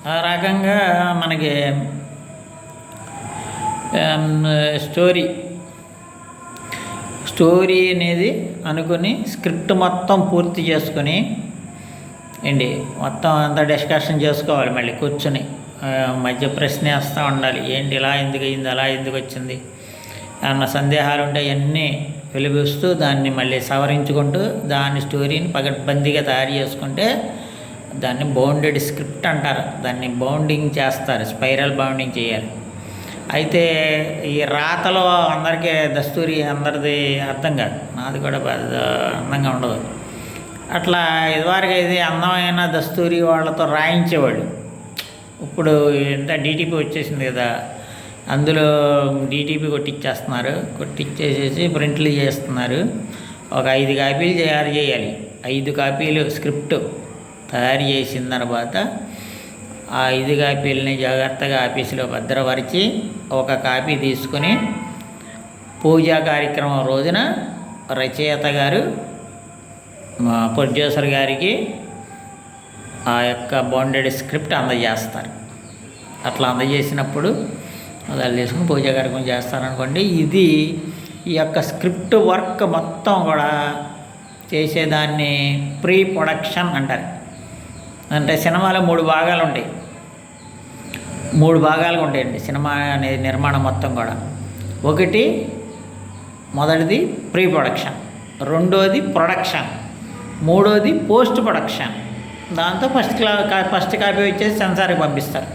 ఆ రకంగా మనకి స్టోరీ స్టోరీ అనేది అనుకుని స్క్రిప్ట్ మొత్తం పూర్తి చేసుకొని ఏంటి మొత్తం అంతా డిస్కషన్ చేసుకోవాలి. మళ్ళీ కూర్చొని మధ్య ప్రశ్న వేస్తూ ఉండాలి. ఏంటి ఇలా ఎందుకు అయింది, అలా ఎందుకు వచ్చింది, ఏమన్నా సందేహాలు ఉంటే అవన్నీ వెలిపిస్తూ దాన్ని మళ్ళీ సవరించుకుంటూ దాని స్టోరీని పకడ్బందీగా తయారు చేసుకుంటే దాన్ని బౌండెడ్ స్క్రిప్ట్ అంటారు. దాన్ని బౌండింగ్ చేస్తారు, స్పైరల్ బౌండింగ్ చేయాలి. అయితే ఈ రాతలో అందరికీ దస్తూరి అందరిది అర్థం కాదు, నాది కూడా పెద్ద అందంగా ఉండదు. అట్లా ఇదివరకు ఇది అందమైన దస్తూరి వాళ్ళతో రాయించేవాళ్ళు. ఇప్పుడు ఇంత డీటీపీ వచ్చేసింది కదా, అందులో డీటీపీ కొట్టించేసేసి ప్రింట్లు చేస్తున్నారు. ఒక 5 కాపీలు తయారు చేయాలి. 5 కాపీలు స్క్రిప్ట్ తయారు చేసిన తర్వాత ఆ 5 కాపీలని జాగ్రత్తగా ఆఫీసులో భద్రపరిచి ఒక కాపీ తీసుకుని పూజా కార్యక్రమం రోజున రచయిత గారు ప్రొడ్యూసర్ గారికి ఆ యొక్క బౌండెడ్ స్క్రిప్ట్ అందజేస్తారు. అట్లా అందజేసినప్పుడు అది తీసుకుని పూజా కార్యక్రమం చేస్తారనుకోండి. ఇది ఈ యొక్క స్క్రిప్ట్ వర్క్ మొత్తం కూడా చేసేదాన్ని ప్రీ ప్రొడక్షన్ అంటారు. అంటే సినిమాలో 3 భాగాలు ఉంటాయి. 3 భాగాలుగా ఉంటాయండి సినిమా అనేది నిర్మాణం మొత్తం కూడా. మొదటిది ప్రీ ప్రొడక్షన్, రెండోది ప్రొడక్షన్, మూడోది పోస్ట్ ప్రొడక్షన్. దాంతో ఫస్ట్ కాపీ వచ్చేసి సెన్సార్కి పంపిస్తారు.